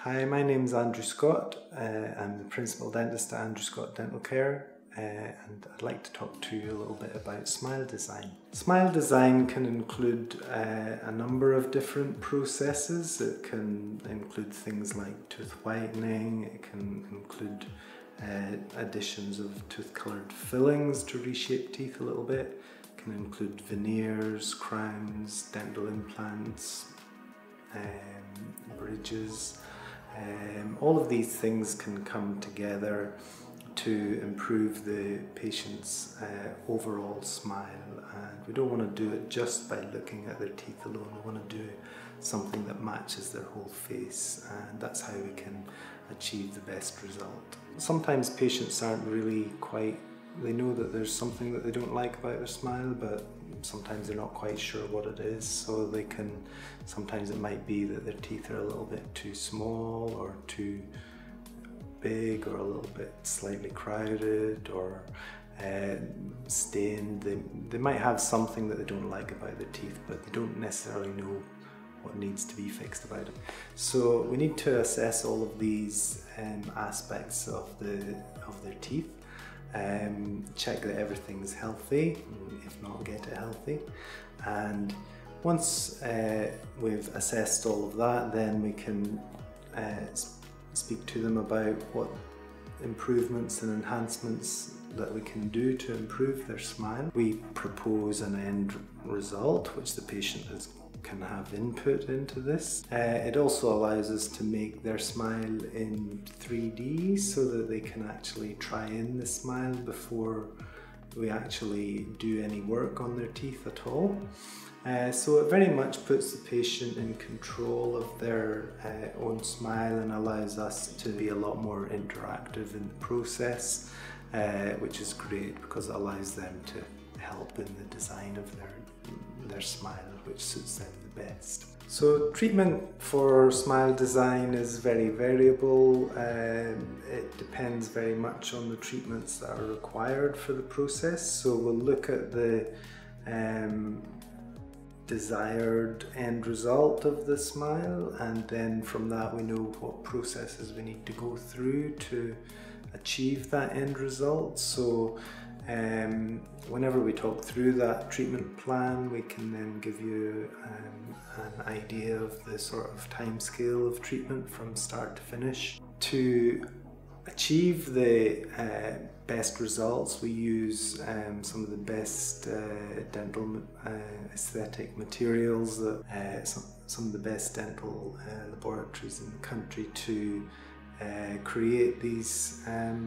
Hi, my name's Andrew Scott. I'm the Principal Dentist at Andrew Scott Dental Care, and I'd like to talk to you a little bit about smile design. Smile design can include a number of different processes. It can include things like tooth whitening, it can include additions of tooth-coloured fillings to reshape teeth a little bit. It can include veneers, crowns, dental implants, bridges. All of these things can come together to improve the patient's overall smile, and we don't want to do it just by looking at their teeth alone. We want to do something that matches their whole face, and that's how we can achieve the best result. Sometimes patients aren't really they know that there's something that they don't like about their smile, but sometimes they're not quite sure what it is, so sometimes it might be that their teeth are a little bit too small or too big, or a little bit slightly crowded, or stained. They might have something that they don't like about their teeth, but they don't necessarily know what needs to be fixed about it. So we need to assess all of these aspects of their teeth. Check that everything's healthy, if not get it healthy, and once we've assessed all of that, then we can speak to them about what improvements and enhancements that we can do to improve their smile. We propose an end result which the patient can have input into this. It also allows us to make their smile in 3D so that they can actually try in the smile before we actually do any work on their teeth at all. So it very much puts the patient in control of their own smile and allows us to be a lot more interactive in the process, which is great because it allows them to help in the design of their smile, which suits them the best. So treatment for smile design is very variable. It depends very much on the treatments that are required for the process. So we'll look at the desired end result of the smile, and then from that we know what processes we need to go through to achieve that end result. So whenever we talk through that treatment plan, we can then give you an idea of the sort of time scale of treatment from start to finish. To achieve the best results, we use some of the best dental aesthetic materials, some of the best dental laboratories in the country to create these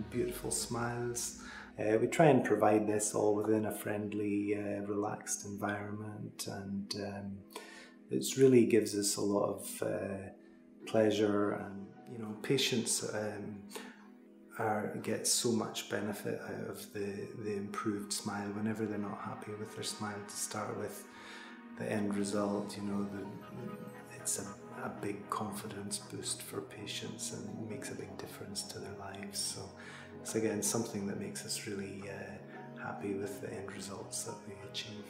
beautiful smiles. We try and provide this all within a friendly, relaxed environment, and it really gives us a lot of pleasure, and patients get so much benefit out of the improved smile. Whenever they're not happy with their smile to start with, the end result, it's a big confidence boost for patients, and it makes a big difference to their lives. So it's again something that makes us really happy with the end results that we achieve.